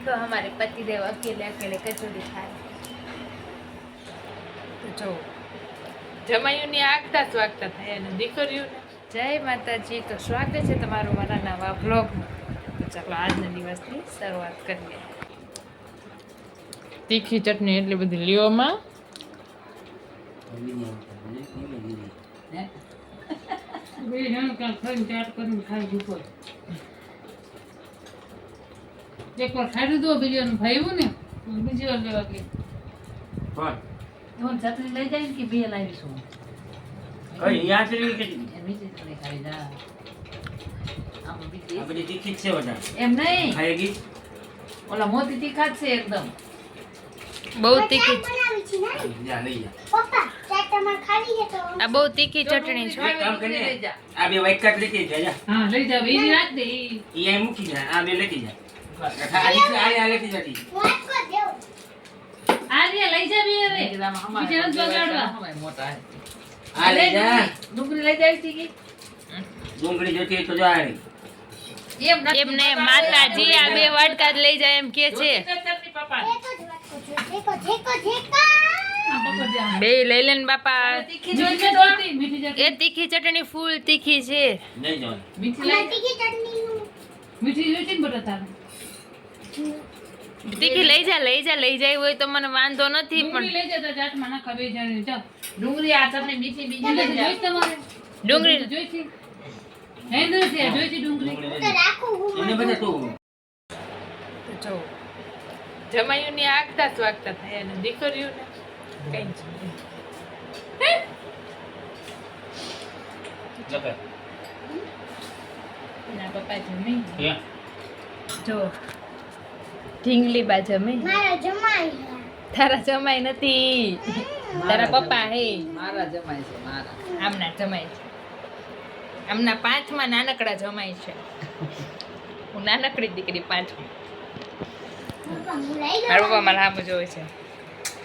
देखो हमारे पतिदेव अकेले अकेले कचौड़ी खाए तो जो જમાયુની આગતા સ્વાગતા થાય અને દીકરીઓને જય માતાજી. તો સ્વાગત છે તમારું મારા નવા બ્લોગમાં. તો ચાલો આજના દિવસની શરૂઆત કરીએ. તીખી ચટણી એટલી બધી લ્યોમાં એક વાર ખાધું તો બીજું ભાઈવું ને બીજી વાર લેવા ગઈ ચટણી લઈ જાય કે બે લાવીશું કઈ યાદ રહી કે બીજી ચટણી ખાઈ જા આપણી તીખી છે વધારે એમ નહીં ખાઈગી ઓલા મોતી તીખા જ છે એકદમ બહુ તીખી જા લઈ જા આ બહુ તીખી ચટણી છે. એક કામ કરીને આ બે વાઈટ કાર્ડ લેતી જા જા હા લઈ જા બીજી રાખ દે ઈ અહીં મૂકી જા આ બે લેતી જા આ લેતી જાતી આ રે લઈ જા બી હવે બીજા રસ બગાડવા મોટા આ લઈ જા ડુંગળી લઈ જાય તીખી ડુંગળી જોતી તો જા રહી એમને માતાજી આ બે વાટકા જ લઈ જાય એમ કે છે. ચટણી પાપા બે લઈ લે ને બાપા. તીખી જોઈ છે ડોલતી મીઠી એ ચટણી તીખી ચટણી ફૂલ તીખી છે. નહીં જો મીઠી લઈ મીઠી જોઈ છે ને બટા તારે તીખી લઈ જાય હોય તો મને વાંધો નથી ડુંગળી પણ લઈ જતા ચાટમાં ના ખબર જાણે જાવ ડુંગળી આ ચટણી મીઠી બીજી લઈ જાય તમારે ડુંગળી જોઈ છે હેન્દ્ર છે જોઈ છે ડુંગળી એને બધા તું જો જમાયુની આગતા સ્વાગતા થાય અને દીકરીઓને કઈ જ નહીં. લગે એના પપ્પા જમી કે જો ઢીંગલી બા જમી. તારા જમાઈ નથી, તારા પપ્પા હે. મારા જમાય છે મારા આમના જમાઈ છે. આમના પાંચમાં નાનકડા જમાઈ છે. હું નાનકડી દીકરી પાંચમાં. મારા પપ્પા મારા આમ જોવે છે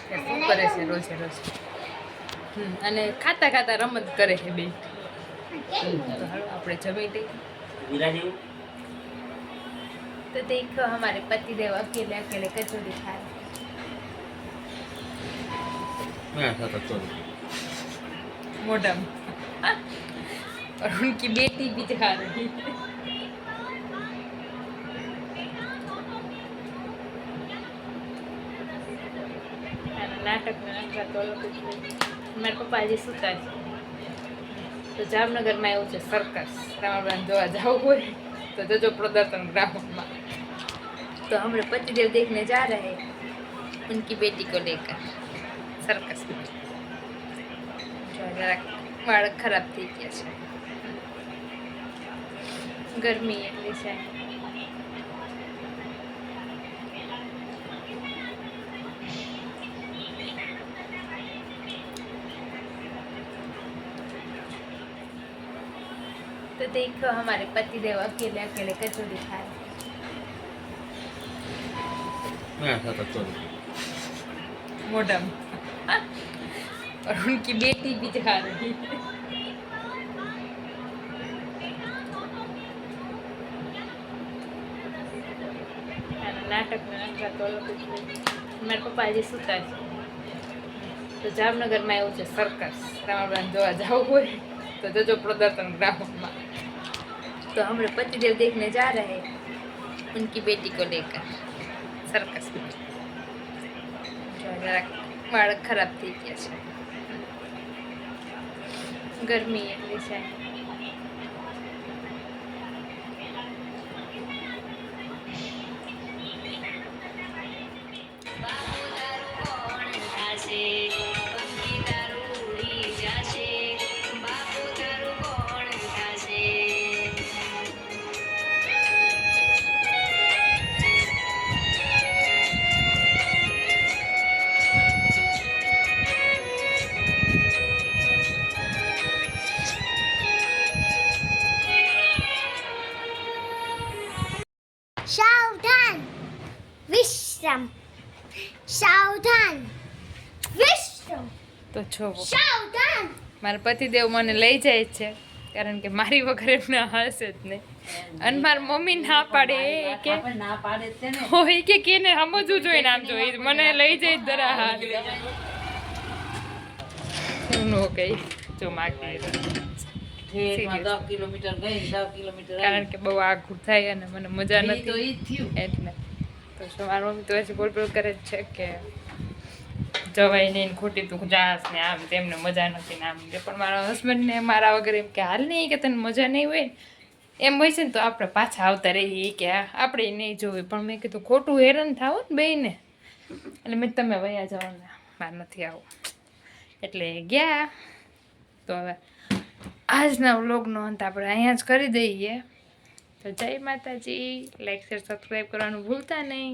કે શું કરે છે રોજે રોજ. અને ખાતા ખાતા રમત કરે છે બે. તો હાલો આપણે જમી લઈએ. વિરા જેવું तो देखो हमारे पतिदेव अकेले अकेले कचौड़ी खाए मैं था तो मोडम और उनकी बेटी भी खा रही है. नाटक में नाटक तो कुछ नहीं. મારા પપ્પા હજી સુતા છે. તો જામનગરમાં એવું છે સર્કસ. રામાબેન જોવા જવું હોય तो जो प्रदर्शन ग्राउंड में. तो हम पतिदेव देखने जा रहे हैं उनकी बेटी को लेकर सर्कस में. जो जरा बाળક खराब થઈ ગયા છે. ગરમી એટલી છે. तो देखो हमारे पतिदेव अकेले अकेले कचौड़ी खाए मैं था तो मोडम और उनकी बेटी भी खा रही है. नाटक में नाटक तो कुछ नहीं. મારા પપ્પા હજી સુતા છે. તો જામનગરમાં એવું છે સર્કસ. રામાબેન જોવા જવું હોય तो जो प्रदर्शन ग्राउंड में. तो हम पतिदेव देखने जा रहे हैं उनकी बेटी को लेकर सर्कस में. जो जरा बाળક खराब થઈ ગયા છે. ગરમી એટલી છે. सावधान विश्राम सावधान विश्राम તો જો सावधान મારા પતિદેવ મને લઈ જાય છે કારણ કે મારી વગર એમને હશે જ નહીં. અને મારી મમ્મી ના પાડે એ કે આપણે ના પાડે જ છે ને. હોય કે કેને સમજવું જોઈએ ને આમ જોઈએ મને લઈ જાય દરા હાથ નો કઈ જો માગી ઠેકમાં 10 કિલોમીટર ગઈ 10 કિલોમીટર આવી. કારણ કે બહુ આઘું થાય અને મને મજા ઈ તો નથી ઈ જ થયું. એટલે તો શું મારી મમ્મી તો હજી બોલ કરે જ છે કે જવાય નહીં ને ખોટી તું જાસ ને આમ તેમને મજા નથી ને આમ તે પણ મારા હસબન્ડને મારા વગર એમ કે હાલ નહીં કે તને મજા નહીં હોય એમ હોય છે ને તો આપણે પાછા આવતા રહીએ કે આપણે નહીં જોયું પણ મેં કીધું ખોટું હેરાન થાવ ને બેયને એટલે મેં તમે વયા જવાના મારે નથી આવું એટલે ગયા તો હવે આજના વ્લોગનો અંત આપણે અહીંયા જ કરી દઈએ તો જય માતાજી લાઈક શેર સબસ્ક્રાઈબ કરવાનું ભૂલતા નહીં